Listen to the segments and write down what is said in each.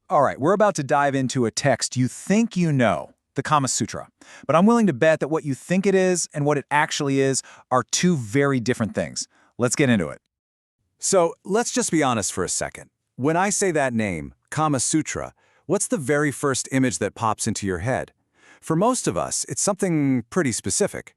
All right, we're about to dive into a text you think you know, the Kamasutra. But I'm willing to bet that what you think it is and what it actually is are two very different things. Let's get into it. So let's just be honest for a second. When I say that name, Kamasutra, what's the very first image that pops into your head? For most of us, it's something pretty specific.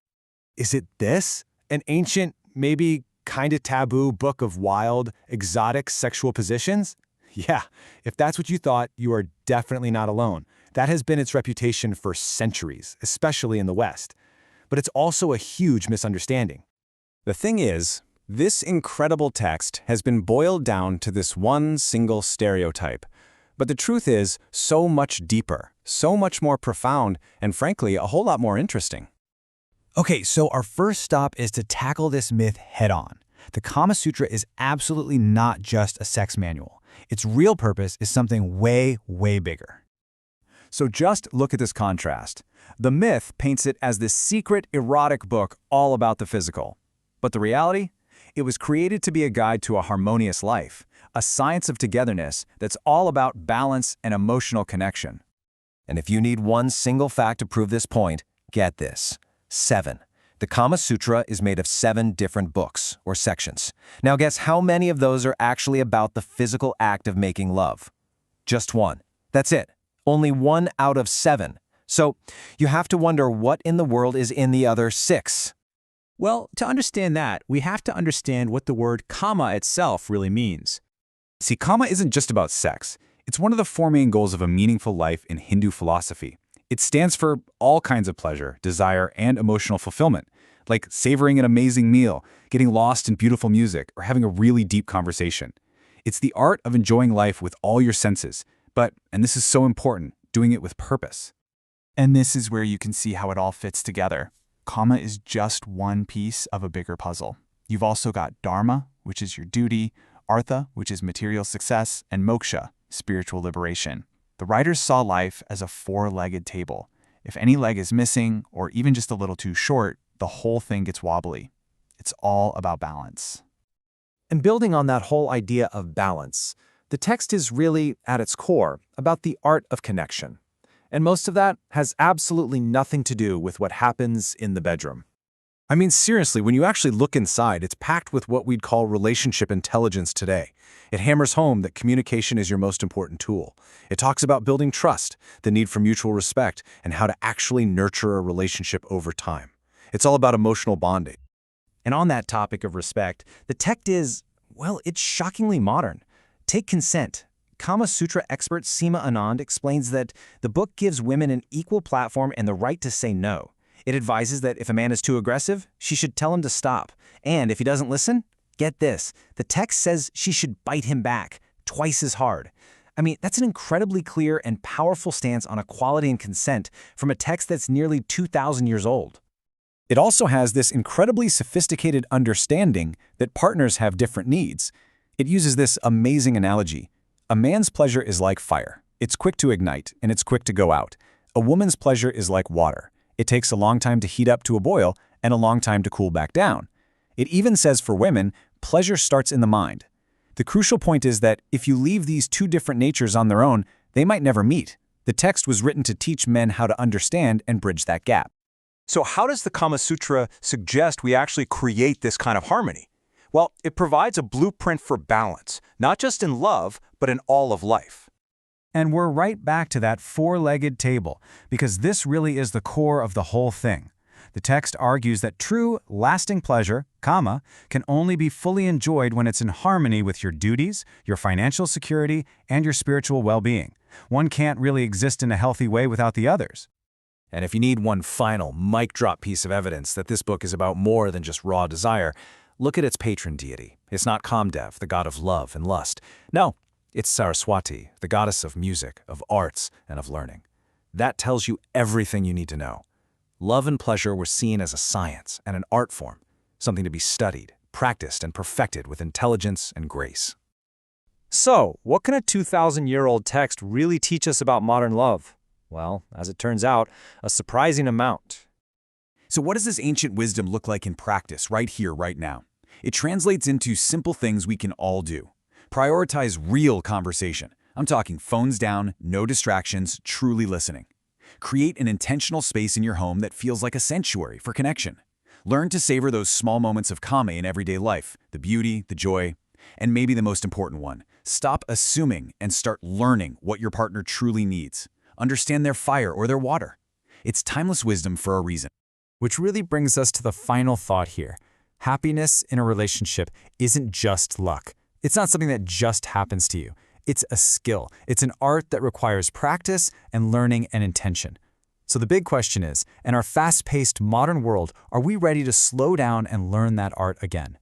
Is it this? An ancient, maybe kind of taboo book of wild, exotic sexual positions? Yeah, if that's what you thought, you are definitely not alone. That has been its reputation for centuries, especially in the West. But it's also a huge misunderstanding. The thing is, this incredible text has been boiled down to this one single stereotype. But the truth is so much deeper, so much more profound, and frankly, a whole lot more interesting. Okay, so our first stop is to tackle this myth head-on. The Kama Sutra is absolutely not just a sex manual. Its real purpose is something way, way bigger. So just look at this contrast. The myth paints it as this secret, erotic book all about the physical. But the reality? It was created to be a guide to a harmonious life, a science of togetherness that's all about balance and emotional connection. And if you need one single fact to prove this point, get this. 7. The Kama Sutra is made of 7 different books, or sections. Now guess how many of those are actually about the physical act of making love? Just 1. That's it. Only 1 out of 7. So you have to wonder what in the world is in the other 6. Well, to understand that, we have to understand what the word kama itself really means. See, kama isn't just about sex. It's one of the 4 main goals of a meaningful life in Hindu philosophy. It stands for all kinds of pleasure, desire, and emotional fulfillment, like savoring an amazing meal, getting lost in beautiful music, or having a really deep conversation. It's the art of enjoying life with all your senses, but, and this is so important, doing it with purpose. And this is where you can see how it all fits together. Kama is just one piece of a bigger puzzle. You've also got dharma, which is your duty, artha, which is material success, and moksha, spiritual liberation. The writers saw life as a 4-legged table. If any leg is missing, or even just a little too short, the whole thing gets wobbly. It's all about balance. And building on that whole idea of balance, the text is really, at its core, about the art of connection. And most of that has absolutely nothing to do with what happens in the bedroom. I mean, seriously, when you actually look inside, it's packed with what we'd call relationship intelligence today. It hammers home that communication is your most important tool. It talks about building trust, the need for mutual respect, and how to actually nurture a relationship over time. It's all about emotional bonding. And on that topic of respect, the text is, well, it's shockingly modern. Take consent. Kama Sutra expert Seema Anand explains that the book gives women an equal platform and the right to say no. It advises that if a man is too aggressive, she should tell him to stop. And if he doesn't listen, get this, the text says she should bite him back, twice as hard. I mean, that's an incredibly clear and powerful stance on equality and consent from a text that's nearly 2,000 years old. It also has this incredibly sophisticated understanding that partners have different needs. It uses this amazing analogy. A man's pleasure is like fire. It's quick to ignite, and it's quick to go out. A woman's pleasure is like water. It takes a long time to heat up to a boil and a long time to cool back down. It even says for women, pleasure starts in the mind. The crucial point is that if you leave these 2 different natures on their own, they might never meet. The text was written to teach men how to understand and bridge that gap. So how does the Kama Sutra suggest we actually create this kind of harmony? Well, it provides a blueprint for balance, not just in love, but in all of life. And we're right back to that 4-legged table, because this really is the core of the whole thing. The text argues that true, lasting pleasure, kama, can only be fully enjoyed when it's in harmony with your duties, your financial security, and your spiritual well-being. One can't really exist in a healthy way without the others. And if you need one final mic drop piece of evidence that this book is about more than just raw desire, look at its patron deity. It's not Kamdev, the god of love and lust. No, it's Saraswati, the goddess of music, of arts, and of learning. That tells you everything you need to know. Love and pleasure were seen as a science and an art form, something to be studied, practiced, and perfected with intelligence and grace. So, what can a 2,000-year-old text really teach us about modern love? Well, as it turns out, a surprising amount. So what does this ancient wisdom look like in practice right here, right now? It translates into simple things we can all do. Prioritize real conversation. I'm talking phones down, no distractions, truly listening. Create an intentional space in your home that feels like a sanctuary for connection. Learn to savor those small moments of calm in everyday life, the beauty, the joy, and maybe the most important one. Stop assuming and start learning what your partner truly needs. Understand their fire or their water. It's timeless wisdom for a reason. Which really brings us to the final thought here. Happiness in a relationship isn't just luck. It's not something that just happens to you. It's a skill. It's an art that requires practice and learning and intention. So the big question is, in our fast-paced modern world, are we ready to slow down and learn that art again?